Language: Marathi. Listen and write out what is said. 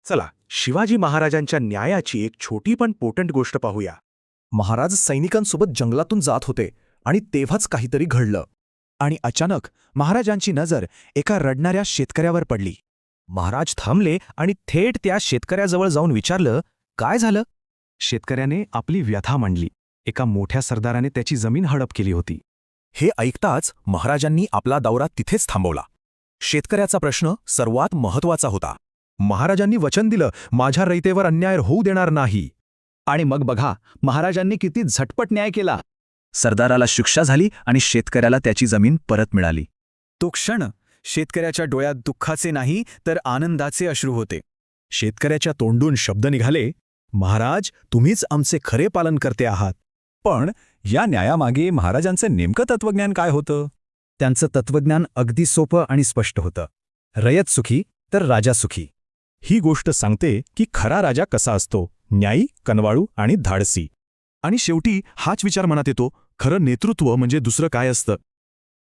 चला शिवाजी महाराजांच्या न्यायाची एक छोटी पण पोटंट गोष्ट पाहूया. महाराज सैनिकांसोबत जंगलातून जात होते आणि तेव्हाच काहीतरी घडलं. आणि अचानक महाराजांची नजर एका रडणाऱ्या शेतकऱ्यावर पडली. महाराज थांबले आणि थेट त्या शेतकऱ्याजवळ जाऊन विचारलं, काय झालं? शेतकऱ्याने आपली व्यथा मांडली. एका मोठ्या सरदाराने त्याची जमीन हडप केली होती. हे ऐकताच महाराजांनी आपला दौरा तिथेच थांबवला. शेतकऱ्याचा प्रश्न सर्वात महत्त्वाचा होता. महाराजांनी वचन दिलं, माझ्या रयतेवर अन्याय होऊ देणार नाही. आणि मग बघा महाराजांनी किती झटपट न्याय केला. सरदाराला शिक्षा झाली आणि शेतकऱ्याला त्याची जमीन परत मिळाली. तो क्षण शेतकऱ्याच्या डोळ्यात दुःखाचे नाही तर आनंदाचे अश्रू होते. शेतकऱ्याच्या तोंडून शब्द निघाले, महाराज तुम्हीच आमचे खरे पालनकर्ते आहात. पण या न्यायामागे महाराजांचं नेमकं तत्वज्ञान काय होतं? त्यांचं तत्वज्ञान अगदी सोपं आणि स्पष्ट होतं. रयत सुखी तर राजा सुखी. ही गोष्ट सांगते की खरा राजा कसा असतो, न्यायी, कनवाळू आणि धाडसी. आणि शेवटी हाच विचार मनात येतो, खरं नेतृत्व म्हणजे दुसरं काय असतं